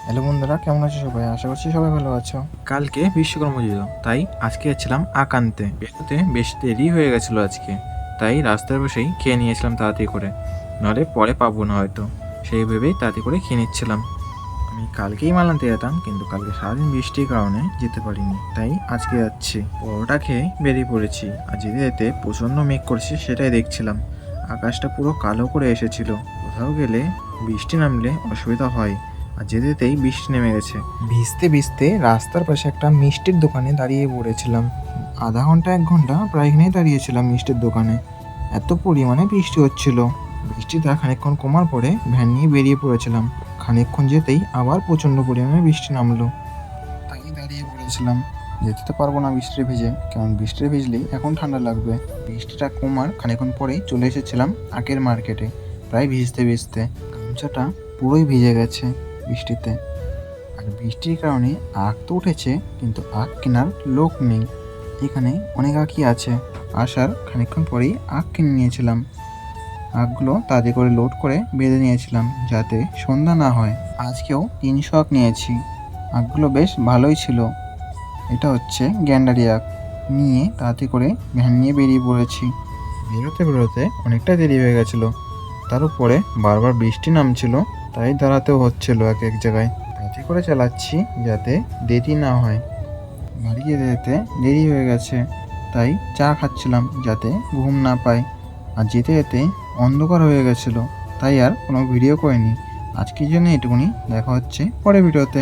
Hello বন্ধুরা, কেমন আছো সবাই? আশা করছি সবাই ভালো আছো। কালকে বিশ্বকর্মা পুজো, তাই আজকে যাচ্ছিলাম আঁক আনতে। বেরোতে বেশ দেরি হয়ে গেছিলো আজকে, তাই রাস্তার বসেই খেয়ে নিয়েছিলাম তাড়াতাড়ি করে, নাহলে পরে পাবো না হয়তো। সেই ভেবেই তাড়াতাড়ি করে খেয়ে নিচ্ছিলাম। আমি কালকেই মাল আনতে যেতাম, কিন্তু কালকে সারাদিন বৃষ্টির কারণে যেতে পারিনি, তাই আজকে যাচ্ছি। পরোটা খেয়ে বেরিয়ে পড়েছি, আর যেতে যেতে প্রচণ্ড মেঘ করছে সেটাই দেখছিলাম। আকাশটা পুরো কালো করে এসেছিল। কোথাও গেলে বৃষ্টি নামলে অসুবিধা হয়, আর যেতে যেতেই বৃষ্টি নেমে গেছে। ভিজতে ভিজতে রাস্তার পাশে একটা মিষ্টির দোকানে দাঁড়িয়ে পড়েছিলাম। আধা ঘন্টা 1 ঘন্টা প্রায় এখানেই দাঁড়িয়েছিলাম মিষ্টির দোকানে। এত পরিমাণে বৃষ্টি হচ্ছিল। বৃষ্টিটা খানিকক্ষণ কমার পরে ভ্যান নিয়ে বেরিয়ে পড়েছিলাম। খানিকক্ষণ যেতেই আবার প্রচণ্ড পরিমাণে বৃষ্টি নামলো, তাই দাঁড়িয়ে পড়েছিলাম। যেতে তো পারবো না বৃষ্টিতে ভিজে, কারণ বৃষ্টিতে ভিজলেই এখন ঠান্ডা লাগবে। বৃষ্টিটা কমার খানিকক্ষণ পরেই চলে এসেছিলাম আখের মার্কেটে। প্রায় ভিজতে ভিজতে গামছাটা পুরোই ভিজে গেছে বৃষ্টিতে। আর বৃষ্টির কারণে আখ তো উঠেছে, কিন্তু আখ কেনার লোক নেই। এখানে অনেক আখই আছে। আসার খানিকক্ষণ পরেই আখ কিনে নিয়েছিলাম। আখগুলো তাড়াতাড়ি করে লোড করে বেঁধে নিয়েছিলাম, যাতে সন্ধ্যা না হয়। আজকেও 300 আখ নিয়েছি। আখগুলো বেশ ভালোই ছিল। এটা হচ্ছে গ্যান্ডারি আখ। নিয়ে তাড়াতাড়ি করে ভ্যান নিয়ে বেরিয়ে পড়েছি। বেরোতে বেরোতে অনেকটা দেরি হয়ে গেছিলো। তার উপরে বারবার বৃষ্টি নামছিল, তাই দাঁড়াতেও হচ্ছিল এক এক জায়গায়। তাড়াতাড়ি করে চালাচ্ছি যাতে দেরি না হয়। বাড়ি যেতে যেতে দেরি হয়ে গেছে, তাই চা খাচ্ছিলাম যাতে ঘুম না পায়। আর যেতে যেতে অন্ধকার হয়ে গেছিলো, তাই আর কোনো ভিডিও করিনি। আজকের জন্য এটুকুনি। দেখা হচ্ছে পরের ভিডিওতে।